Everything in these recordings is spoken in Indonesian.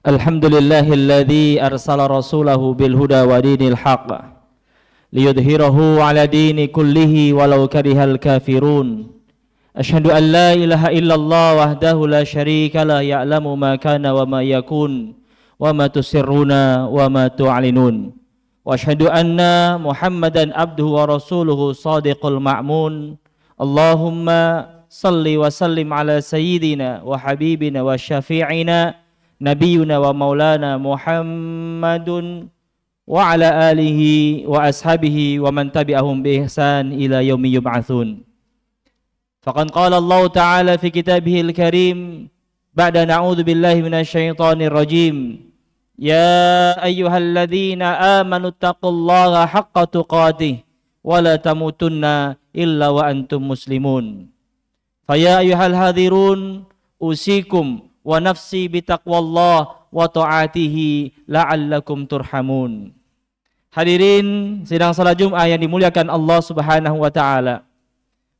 Alhamdulillahilladzi arsala rasulahu bil huda wa dinil haqq liyudhhirahu ala dini kullihi walau karihal kafirun. Asyhadu an la ilaha illallah wahdahu la syarika lah ya'lamu ma kana wa ma yakun wa ma tusirruna wa ma tu'linun. Wa asyhadu anna Muhammadan abduhu wa rasuluhu shadiqul ma'mun. Allahumma salli wa sallim ala sayyidina wa habibina wa syafi'ina Nabiyyuna wa maulana Muhammadun wa ala alihi wa ashabihi wa man tabi'ahum bi ihsan ila yaumi yub'atsun. Faqad qala Allah Ta'ala fi kitabihil karim ba'da na'udzu billahi minasyaitonir rajim. Ya ayyuhalladzina amanu taqullaha haqqa tuqatih wa la tamutunna illa wa antum muslimun. Fa ya ayyuhal hadhirun usikum wa nafsi bitaqwallah wa ta'atihi la'allakum turhamun. Hadirin sidang salat Jumat yang dimuliakan Allah Subhanahu wa taala.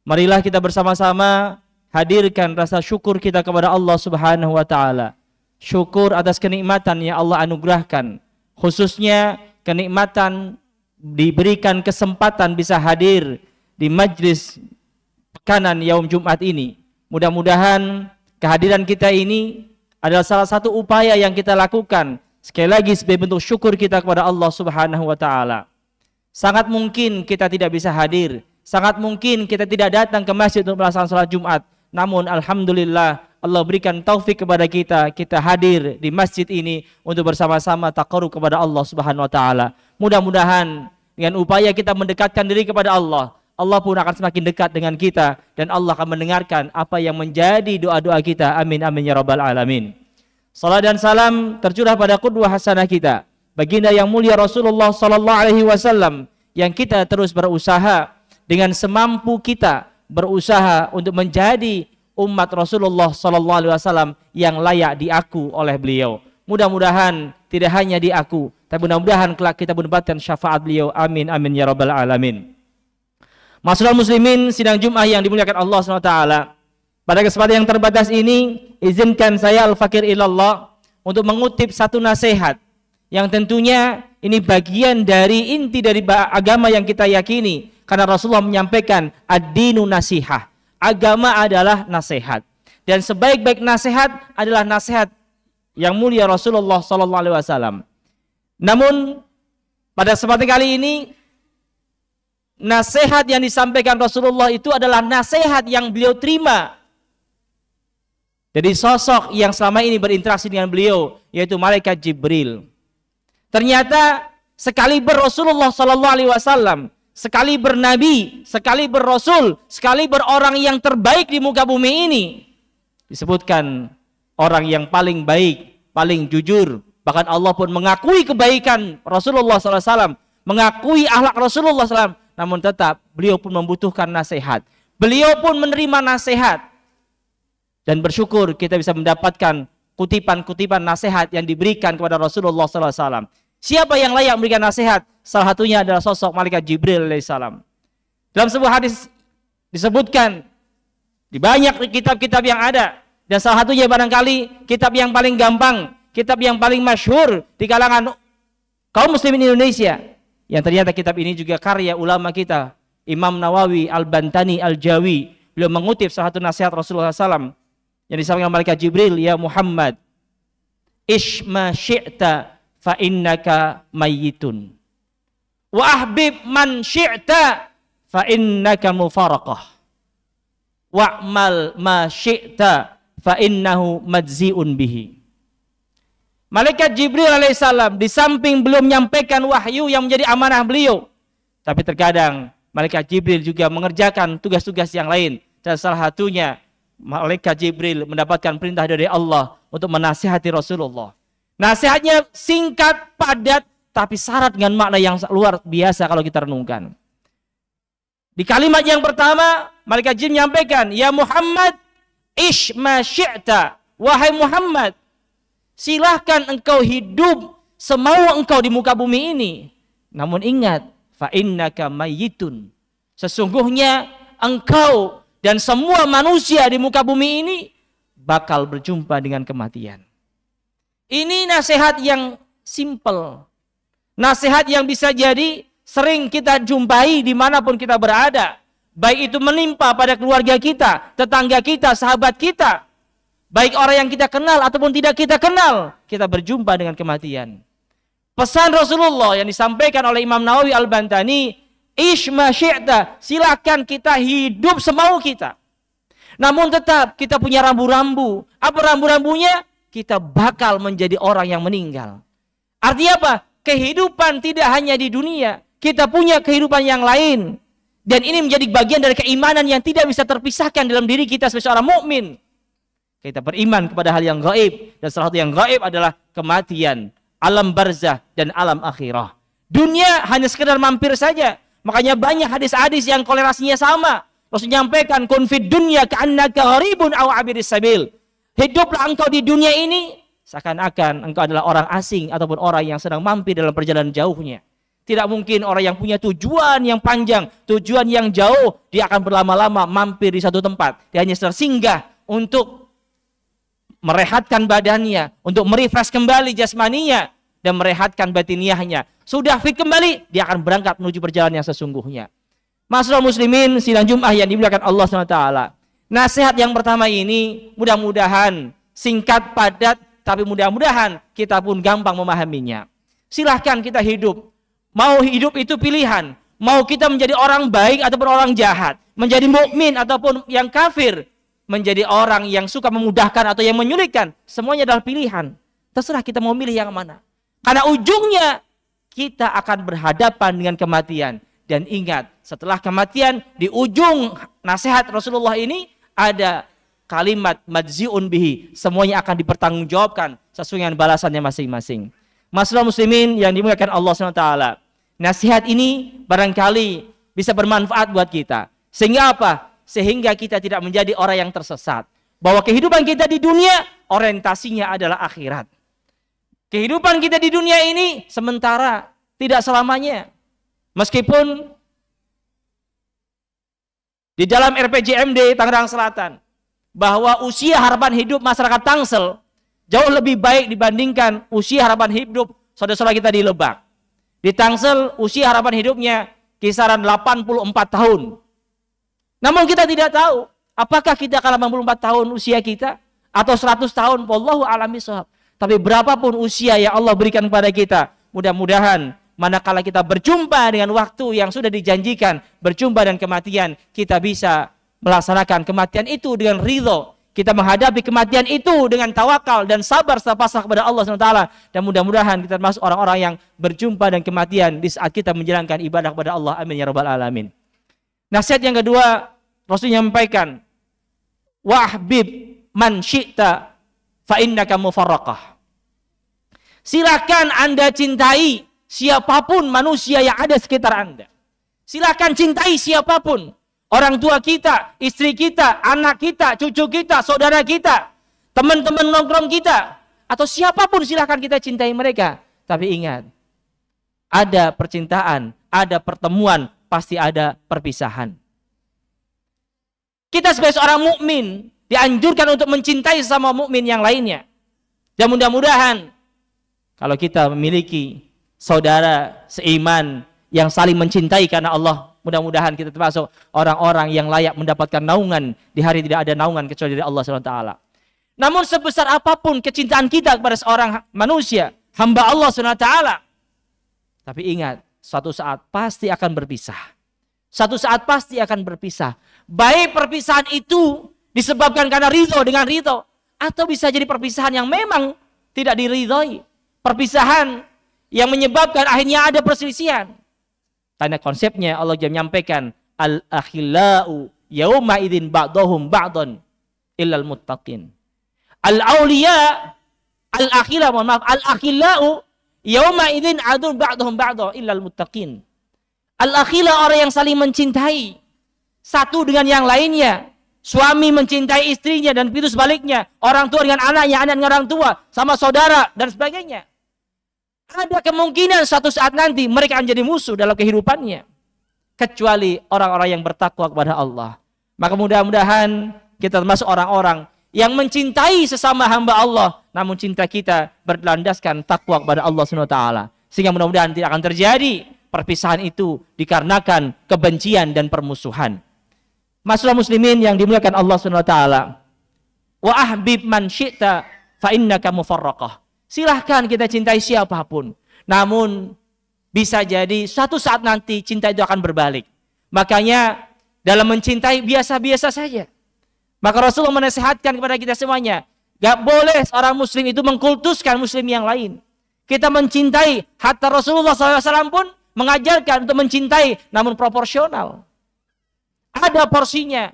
Marilah kita bersama-sama hadirkan rasa syukur kita kepada Allah Subhanahu wa taala. Syukur atas kenikmatan yang Allah anugerahkan, khususnya kenikmatan diberikan kesempatan bisa hadir di majlis pekanan yaum Jumat ini. Mudah-mudahan kehadiran kita ini adalah salah satu upaya yang kita lakukan sekali lagi sebagai bentuk syukur kita kepada Allah Subhanahu wa taala. Sangat mungkin kita tidak bisa hadir, sangat mungkin kita tidak datang ke masjid untuk melaksanakan salat Jumat. Namun alhamdulillah Allah berikan taufik kepada kita hadir di masjid ini untuk bersama-sama taqarrub kepada Allah Subhanahu wa taala. Mudah-mudahan dengan upaya kita mendekatkan diri kepada Allah, Allah pun akan semakin dekat dengan kita dan Allah akan mendengarkan apa yang menjadi doa-doa kita. Amin amin ya rabbal alamin. Salat dan salam tercurah pada qudwah hasanah kita, baginda yang mulia Rasulullah sallallahu alaihi wasallam, yang kita terus berusaha dengan semampu kita berusaha untuk menjadi umat Rasulullah sallallahu alaihi wasallam yang layak diaku oleh beliau. Mudah-mudahan tidak hanya diaku, tapi mudah-mudahan kelak kita mendapatkan syafaat beliau. Amin amin ya rabbal alamin. Masyaallah muslimin sidang Jumat yang dimuliakan Allah SWT. Pada kesempatan yang terbatas ini, izinkan saya al-fakir ilallah untuk mengutip satu nasihat yang tentunya ini bagian dari inti dari agama yang kita yakini, karena Rasulullah menyampaikan ad-dinu nasihah. Agama adalah nasihat, dan sebaik-baik nasihat adalah nasihat yang mulia Rasulullah SAW. Namun pada kesempatan kali ini, nasihat yang disampaikan Rasulullah itu adalah nasihat yang beliau terima dari sosok yang selama ini berinteraksi dengan beliau, yaitu malaikat Jibril. Ternyata sekali Rasulullah SAW, sekali bernabi, sekali berrasul, sekali berorang yang terbaik di muka bumi ini, disebutkan orang yang paling baik, paling jujur. Bahkan Allah pun mengakui kebaikan Rasulullah SAW, mengakui akhlak Rasulullah SAW. Namun tetap beliau pun membutuhkan nasihat. Beliau pun menerima nasihat. Dan bersyukur kita bisa mendapatkan kutipan-kutipan nasihat yang diberikan kepada Rasulullah SAW. Siapa yang layak memberikan nasihat? Salah satunya adalah sosok malaikat Jibril alaihissalam. Dalam sebuah hadis disebutkan di banyak kitab-kitab yang ada. Dan salah satunya barangkali kitab yang paling gampang, kitab yang paling masyhur di kalangan kaum muslimin Indonesia. Yang ternyata kitab ini juga karya ulama kita, Imam Nawawi Al-Bantani Al-Jawi. Beliau mengutip salah satu nasihat Rasulullah SAW yang disampaikan malaikat Jibril, ya Muhammad, ish ma syi'ta fa innaka mayyitun wa ahbib man syi'ta fa innaka mufaraqah wa'mal ma syi'ta fa innahu majzi'un bihi. Malaikat Jibril alaihissalam di samping belum menyampaikan wahyu yang menjadi amanah beliau, tapi terkadang malaikat Jibril juga mengerjakan tugas-tugas yang lain. Dan salah satunya malaikat Jibril mendapatkan perintah dari Allah untuk menasihati Rasulullah. Nasihatnya singkat, padat, tapi syarat dengan makna yang luar biasa kalau kita renungkan. Di kalimat yang pertama, malaikat Jibril menyampaikan, ya Muhammad, ish ma syi'ta. Wahai Muhammad, silahkan engkau hidup semau engkau di muka bumi ini. Namun ingat, fa innaka mayyitun. Sesungguhnya engkau dan semua manusia di muka bumi ini bakal berjumpa dengan kematian. Ini nasihat yang simple. Nasihat yang bisa jadi sering kita jumpai dimanapun kita berada. Baik itu menimpa pada keluarga kita, tetangga kita, sahabat kita. Baik orang yang kita kenal ataupun tidak kita kenal. Kita berjumpa dengan kematian. Pesan Rasulullah yang disampaikan oleh Imam Nawawi Al-Bantani, ish ma syi'ta, silakan kita hidup semau kita. Namun tetap kita punya rambu-rambu. Apa rambu-rambunya? Kita bakal menjadi orang yang meninggal. Artinya apa? Kehidupan tidak hanya di dunia. Kita punya kehidupan yang lain. Dan ini menjadi bagian dari keimanan yang tidak bisa terpisahkan dalam diri kita sebagai seorang mukmin. Kita beriman kepada hal yang gaib. Dan salah satu yang gaib adalah kematian, alam barzah, dan alam akhirah. Dunia hanya sekedar mampir saja. Makanya banyak hadis-hadis yang kolerasinya sama. Rasul menyampaikan, kun fid dunya ka'annaka gharibun aw abiris sabil. Hiduplah engkau di dunia ini seakan-akan engkau adalah orang asing ataupun orang yang sedang mampir dalam perjalanan jauhnya. Tidak mungkin orang yang punya tujuan yang panjang, tujuan yang jauh, dia akan berlama-lama mampir di satu tempat. Dia hanya singgah untuk merehatkan badannya, untuk merefresh kembali jasmaninya, dan merehatkan batiniahnya. Sudah fit kembali, dia akan berangkat menuju perjalanan yang sesungguhnya. Masyaallah muslimin, sidang Jumat yang dimuliakan Allah SWT. Nasihat yang pertama ini mudah-mudahan singkat, padat, tapi mudah-mudahan kita pun gampang memahaminya. Silahkan kita hidup. Mau hidup itu pilihan. Mau kita menjadi orang baik ataupun orang jahat. Menjadi mukmin ataupun yang kafir. Menjadi orang yang suka memudahkan atau yang menyulitkan. Semuanya adalah pilihan. Terserah kita mau milih yang mana. Karena ujungnya kita akan berhadapan dengan kematian. Dan ingat, setelah kematian, di ujung nasihat Rasulullah ini ada kalimat majzi'un bihi. Semuanya akan dipertanggungjawabkan sesuai dengan balasannya masing-masing. Masyaallah muslimin yang dimuliakan Allah SWT. Nasihat ini barangkali bisa bermanfaat buat kita. Sehingga apa? Sehingga kita tidak menjadi orang yang tersesat. Bahwa kehidupan kita di dunia, orientasinya adalah akhirat. Kehidupan kita di dunia ini sementara, tidak selamanya. Meskipun di dalam RPJMD Tangerang Selatan, bahwa usia harapan hidup masyarakat Tangsel jauh lebih baik dibandingkan usia harapan hidup saudara-saudara kita di Lebak. Di Tangsel usia harapan hidupnya kisaran 84 tahun. Namun kita tidak tahu apakah kita akan 84 tahun usia kita atau 100 tahun, wallahu a'lam bishawab. Tapi berapapun usia yang Allah berikan kepada kita, mudah-mudahan manakala kita berjumpa dengan waktu yang sudah dijanjikan, berjumpa dengan kematian, kita bisa melaksanakan kematian itu dengan ridho. Kita menghadapi kematian itu dengan tawakal dan sabar serta pasrah kepada Allah SWT. Dan mudah-mudahan kita termasuk orang-orang yang berjumpa dengan kematian di saat kita menjalankan ibadah kepada Allah. Amin ya rabbal alamin. Nasihat yang kedua, Rasul menyampaikan, wahbib man syi'ta fa innaka mufarraqah. Silakan Anda cintai siapapun manusia yang ada sekitar Anda. Silakan cintai siapapun. Orang tua kita, istri kita, anak kita, cucu kita, saudara kita, teman-teman nongkrong kita, atau siapapun silakan kita cintai mereka. Tapi ingat, ada percintaan, ada pertemuan, pasti ada perpisahan. Kita sebagai seorang mukmin dianjurkan untuk mencintai sesama mukmin yang lainnya. Dan mudah-mudahan kalau kita memiliki saudara seiman yang saling mencintai karena Allah, mudah-mudahan kita termasuk orang-orang yang layak mendapatkan naungan di hari tidak ada naungan kecuali dari Allah SWT. Namun sebesar apapun kecintaan kita kepada seorang manusia, hamba Allah SWT, tapi ingat, suatu saat pasti akan berpisah. Suatu saat pasti akan berpisah. Baik perpisahan itu disebabkan karena ridho dengan ridho, atau bisa jadi perpisahan yang memang tidak diridhoi. Perpisahan yang menyebabkan akhirnya ada perselisihan. Karena konsepnya Allah juga menyampaikan al-akhillau yauma idzin ba'dhum ba'dhan illal muttaqin. Al-auliya al-akhila, mohon maaf, al-akhillau yauma idzin adun ba'dhum ba'dha illal muttaqin. Al-akhila orang yang saling mencintai satu dengan yang lainnya. Suami mencintai istrinya dan begitu sebaliknya. Orang tua dengan anaknya, anak dengan orang tua, sama saudara dan sebagainya. Ada kemungkinan suatu saat nanti mereka akan jadi musuh dalam kehidupannya. Kecuali orang-orang yang bertakwa kepada Allah. Maka mudah-mudahan kita termasuk orang-orang yang mencintai sesama hamba Allah namun cinta kita berlandaskan takwa kepada Allah Subhanahu wa taala. Sehingga mudah-mudahan tidak akan terjadi perpisahan itu dikarenakan kebencian dan permusuhan. Masyaallah muslimin yang dimuliakan Allah Subhanahu wa taala. Wa ahbib man syi'ta fa innaka mufarraqah. Silahkan kita cintai siapapun. Namun bisa jadi suatu saat nanti cinta itu akan berbalik. Makanya dalam mencintai biasa-biasa saja. Maka Rasulullah menasihatkan kepada kita semuanya, gak boleh seorang muslim itu mengkultuskan muslim yang lain. Kita mencintai, hatta Rasulullah SAW pun mengajarkan untuk mencintai, namun proporsional. Ada porsinya.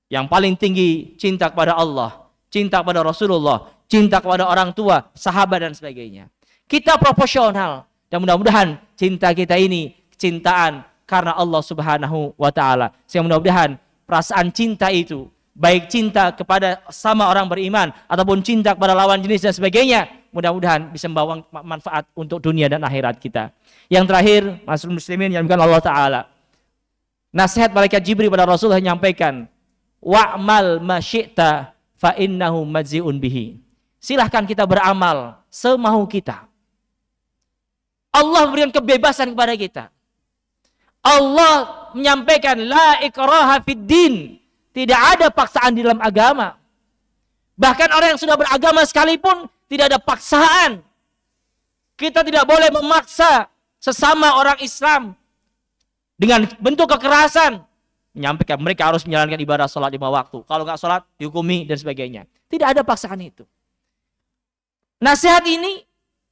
Yang paling tinggi cinta kepada Allah, cinta kepada Rasulullah, cinta kepada orang tua, sahabat dan sebagainya. Kita proporsional. Dan mudah-mudahan cinta kita ini cintaan karena Allah Subhanahu wa taala. Sehingga mudah-mudahan perasaan cinta itu, baik cinta kepada sama orang beriman ataupun cinta kepada lawan jenis dan sebagainya, mudah-mudahan bisa membawa manfaat untuk dunia dan akhirat kita. Yang terakhir, masyaallah muslimin yang bukan Allah taala. Nasihat malaikat Jibril pada Rasulullah menyampaikan, "Wa'mal ma syi'ta fa innahu majzi'un bihi." Silahkan kita beramal semau kita. Allah berikan kebebasan kepada kita. Allah menyampaikan la ikraha fid din. Tidak ada paksaan di dalam agama. Bahkan orang yang sudah beragama sekalipun tidak ada paksaan. Kita tidak boleh memaksa sesama orang Islam dengan bentuk kekerasan. Menyampaikan mereka harus menjalankan ibadah salat 5 waktu. Kalau nggak salat dihukumi dan sebagainya. Tidak ada paksaan itu. Nasihat ini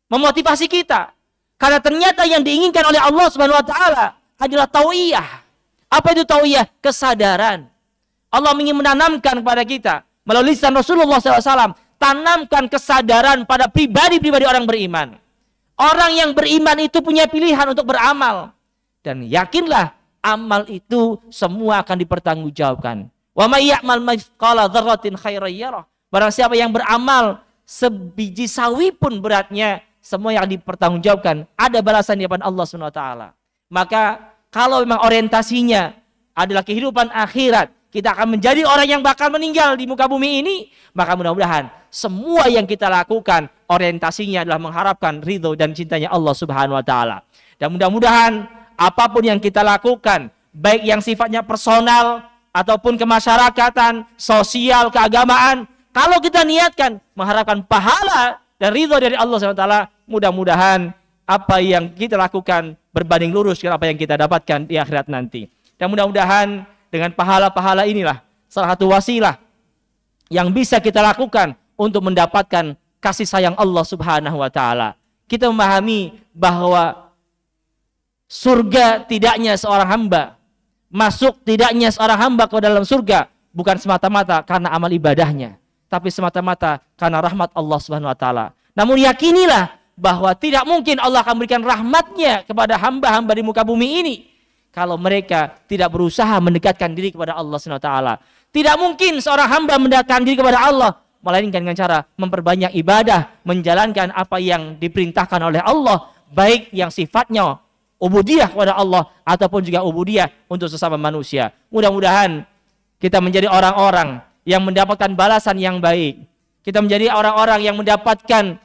memotivasi kita. Karena ternyata yang diinginkan oleh Allah Subhanahu wa taala adalah tauiyah. Apa itu tauiyah? Kesadaran. Allah ingin menanamkan kepada kita melalui lisan Rasulullah SAW, tanamkan kesadaran pada pribadi-pribadi orang beriman. Orang yang beriman itu punya pilihan untuk beramal. Dan yakinlah amal itu semua akan dipertanggungjawabkan. Wa may ya'mal mithqala dzarratin khairan yarah. Barang siapa yang beramal sebiji sawi pun beratnya, semua yang dipertanggungjawabkan, ada balasan di hadapan Allah Subhanahu wa taala. Maka kalau memang orientasinya adalah kehidupan akhirat, kita akan menjadi orang yang bakal meninggal di muka bumi ini, maka mudah-mudahan semua yang kita lakukan orientasinya adalah mengharapkan ridho dan cintanya Allah Subhanahu wa taala. Dan mudah-mudahan apapun yang kita lakukan, baik yang sifatnya personal ataupun kemasyarakatan, sosial, keagamaan, kalau kita niatkan mengharapkan pahala dan ridho dari Allah SWT, mudah-mudahan apa yang kita lakukan berbanding lurus dengan apa yang kita dapatkan di akhirat nanti. Dan mudah-mudahan dengan pahala-pahala inilah salah satu wasilah yang bisa kita lakukan untuk mendapatkan kasih sayang Allah Subhanahu wa taala. Kita memahami bahwa surga tidaknya seorang hamba, masuk tidaknya seorang hamba ke dalam surga bukan semata-mata karena amal ibadahnya, tapi semata-mata karena rahmat Allah Subhanahu wa taala. Namun yakinilah bahwa tidak mungkin Allah akan berikan rahmatnya kepada hamba-hamba di muka bumi ini kalau mereka tidak berusaha mendekatkan diri kepada Allah Subhanahu wa taala. Tidak mungkin seorang hamba mendekatkan diri kepada Allah melainkan dengan cara memperbanyak ibadah, menjalankan apa yang diperintahkan oleh Allah, baik yang sifatnya ubudiyah kepada Allah ataupun juga ubudiyah untuk sesama manusia. Mudah-mudahan kita menjadi orang-orang yang mendapatkan balasan yang baik. Kita menjadi orang-orang yang mendapatkan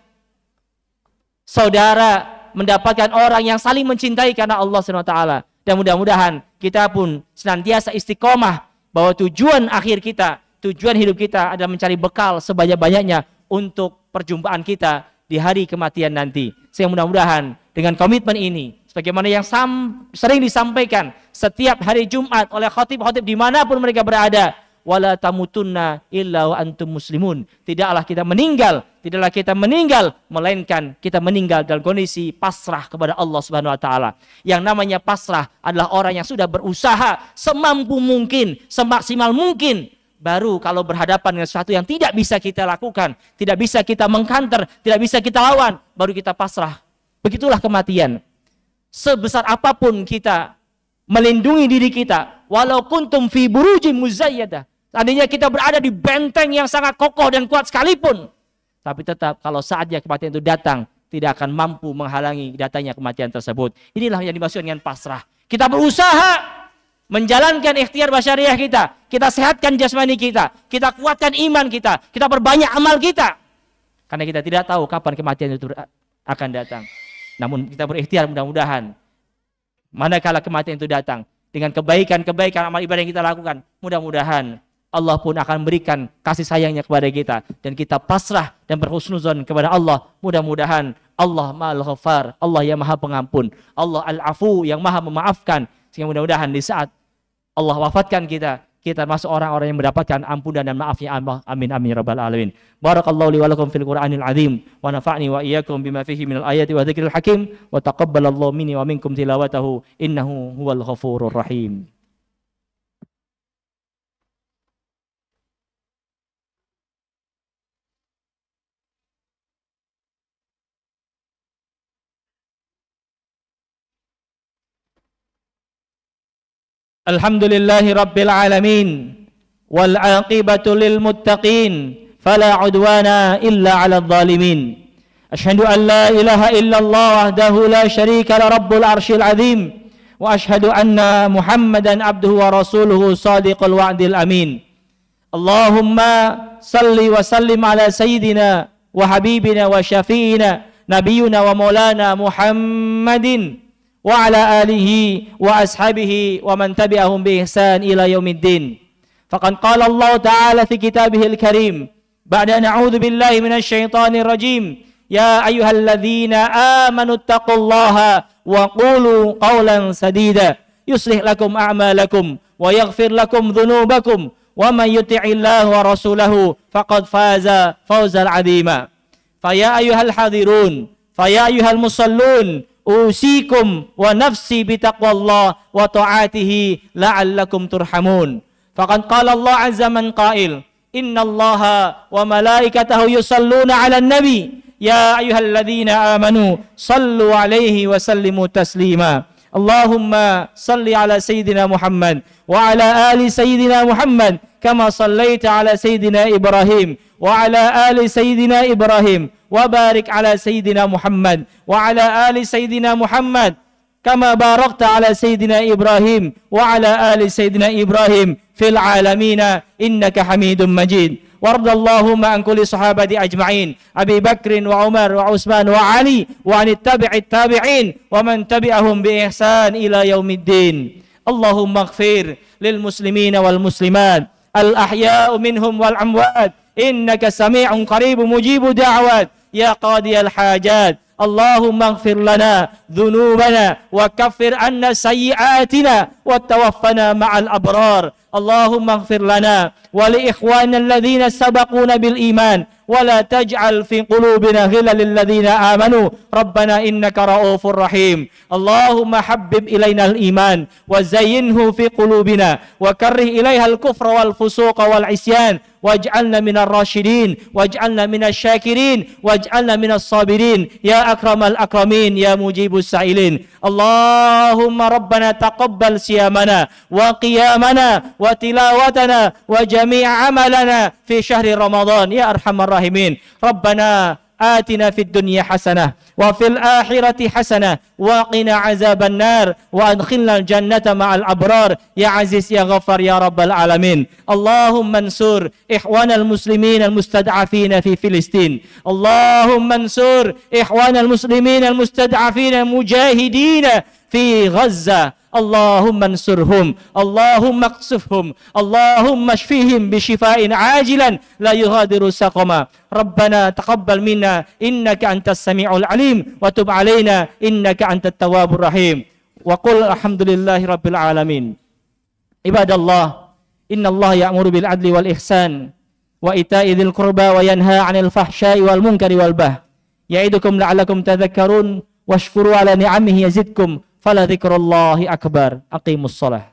saudara, mendapatkan orang yang saling mencintai karena Allah Subhanahu wa taala. Dan mudah-mudahan kita pun senantiasa istiqomah bahwa tujuan akhir kita, tujuan hidup kita adalah mencari bekal sebanyak-banyaknya untuk perjumpaan kita di hari kematian nanti. Sehingga mudah-mudahan dengan komitmen ini, sebagaimana yang sering disampaikan setiap hari Jumat oleh khatib-khatib dimanapun mereka berada, wala tamutunna illa wa antum muslimun. Tidaklah kita meninggal melainkan kita meninggal dalam kondisi pasrah kepada Allah Subhanahu wa taala. Yang namanya pasrah adalah orang yang sudah berusaha semampu mungkin, semaksimal mungkin, baru kalau berhadapan dengan sesuatu yang tidak bisa kita lakukan, tidak bisa kita mengkanter, tidak bisa kita lawan, baru kita pasrah. Begitulah kematian. Sebesar apapun kita melindungi diri kita, walau kuntum fi burujim muzayyadah, seandainya kita berada di benteng yang sangat kokoh dan kuat sekalipun, tapi tetap kalau saatnya kematian itu datang, tidak akan mampu menghalangi datangnya kematian tersebut. Inilah yang dimaksud dengan pasrah. Kita berusaha menjalankan ikhtiar basyariah kita sehatkan jasmani kita kuatkan iman kita perbanyak amal kita. Karena kita tidak tahu kapan kematian itu akan datang. Namun kita berikhtiar mudah-mudahan manakala kematian itu datang, dengan kebaikan-kebaikan amal ibadah yang kita lakukan, mudah-mudahan Allah pun akan memberikan kasih sayangnya kepada kita, dan kita pasrah dan berhusnuzon kepada Allah. Mudah-mudahan Allah Ma'al Ghaffar, Allah yang Maha Pengampun, Allah Al-Afu yang Maha Memaafkan, sehingga mudah-mudahan di saat Allah wafatkan kita masuk orang-orang yang mendapatkan ampunan dan maafnya Allah. Amin amin rabbal alamin. Barakallahu li wa lakum fil Qur'anil azim wa nafa'ni wa iyyakum bima fihi minal ayati wa dzikril hakim wa taqabbalallahu minni wa minkum tilawatahu innahu huwal ghafurur rahim. Alhamdulillahi rabbil alamin wal aqibatu lil muttaqin fala udwana illa 'alal zalimin. Asyhadu an la ilaha illallah wahdahu la syarika la rabbul arsyil azim wa asyhadu anna Muhammadan abduhu wa rasuluhu shadiqul wa'dil amin. Allahumma salli wa sallim ala sayyidina wa habibina wa syafi'ina nabiyyuna wa maulana Muhammadin wa ala alihi wa ashabihi wa man tabi'ahum bi ihsan ila yaumiddin. Faqad qala Allah ta'ala fi kitabihil karim ba'da na'udzu billahi minasy syaithanir rajim ya ayyuhalladzina amanu taqullaha wa qulu qawlan sadida yuslih lakum a'malakum wa yaghfir lakum dhunubakum wa man yuti'illaha wa rasulahu faqad faza fawzan 'azima. Fa ya ayyuhal hadirun fa ya ayyuhal musallun usikum wa nafsi bitaqwallah wa ta'atihi la'allakum turhamun. Faqad qala Allah azza man qail innallaha wa malaikatahu yusalluna 'alan nabi ya ayyuhalladzina amanu sallu 'alaihi wa sallimu taslima. Allahumma salli ala sayyidina Muhammad wa ala ali sayyidina Muhammad kama sallaita ala sayyidina Ibrahim wa ala ali sayyidina Ibrahim wa barik ala sayyidina Muhammad wa ala ali sayyidina Muhammad kama barakta ala sayyidina Ibrahim wa ala ali sayyidina Ibrahim fil alamina innaka Hamidum Majid. Wardallahumma an kulli sahabati ajma'in Abi Bakrin wa Umar wa Utsman wa Ali wa anit tabi'it tabi'in wa man tabi'ahum bi ihsan ila yaumiddin. Allahumma ighfir lil muslimina wal muslimat al ahya'u minhum wal amwat innaka sami'un qaribun mujibu da'wat ya qadiyal hajat. Allahumma ighfir lana dhunubana wa kaffir anna sayyi'atina wa tawaffana ma'al abrar. Allahumma ighfir lana wa li ikhwana alladhina sabaquna bil iman wa la taj'al fi qulubina ghillan lil ladzina amanu rabbana innaka ra'ufur rahim. Allahumma habbib ilaina al iman wa zayyinhu fi qulubina wa karrih ilaiha al kufra wal fusuqa wal isyan waj'alna minar rasyidin waj'alna minasy syakirin waj'alna minas sabirin ya akramal akramin ya mujibus sa'ilin. Allahumma rabbana taqabbal siyamana wa qiyamana wa tilawatana wa jami'a amalana fi syahri Ramadan ya arhamar rahimin. Rabbana آتنا في الدنيا حسنة وفي الآخرة حسنة وقنا عذاب النار وأدخلنا الجنة مع الأبرار يا عزيز يا غفار يا رب العالمين. اللهم انصر إخوان المسلمين المستضعفين في فلسطين. اللهم انصر إخوان المسلمين المستضعفين المجاهدين في غزة. اللهم انصرهم اللهم اقصفهم اللهم اشفيهم بشفاء عاجلا لا يغادر سقما. ربنا تقبل منا إنك أنت السميع العليم وتب علينا إنك أنت التواب الرحيم. وقل الحمد لله رب العالمين. عباد الله إن الله يأمر بالعدل والإحسان وإيتاء ذي القربى وينهى عن الفحشاء والمنكر والبغي يعظكم لعلكم تذكرون واشكروا على نعمه يزدكم فلا ذكر الله أكبر. أقيموا الصلاة.